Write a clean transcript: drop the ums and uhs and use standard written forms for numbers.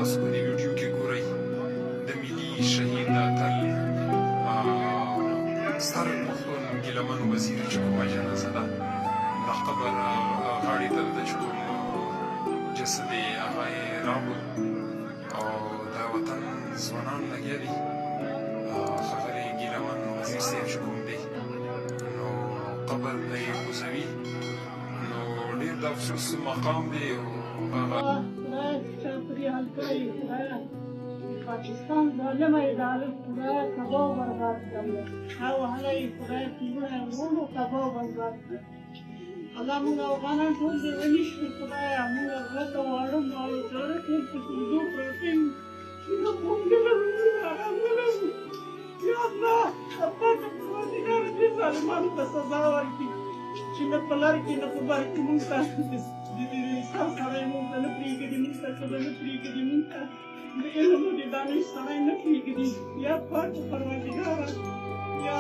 تاسو په دې ویډیو کې ګورئ د ملي شهید اتل ستر پښتون ګیلامن وزیر چې کومه جنازه ده د قبر غاړې ته د چې کوم جسد یې هغه یې راوړ او د وطن ځوانان لګیا دي ښاغلی ګیلامن وزیر صاحب چې کوم دی نو قبر ته یې کوزوي نو ډېر د افسوس مقام دی او هغه چاپریال کوي خدایه پاکستان ظالمه اداره خدایه تباه و برباد کړه او هغه یې خدایه کورونه ورونو تباه و برباد کړه الله موږ افغانان ټول دې ونیسي خدایه موږ غره ته واړه او زاړه ټول په سجدو پروت یو یا الله پاک پروردګار دې ظالمانو ته سزا ورکړي چې نه په لار کې نه په بر کې موږ ته ستا سړی موږ ته نه پرېږدي موږ ته ښځه نه پرېږدي موږ ته د علم او د دانش سړی نه پرېږدي یا پاک پروردګاره یا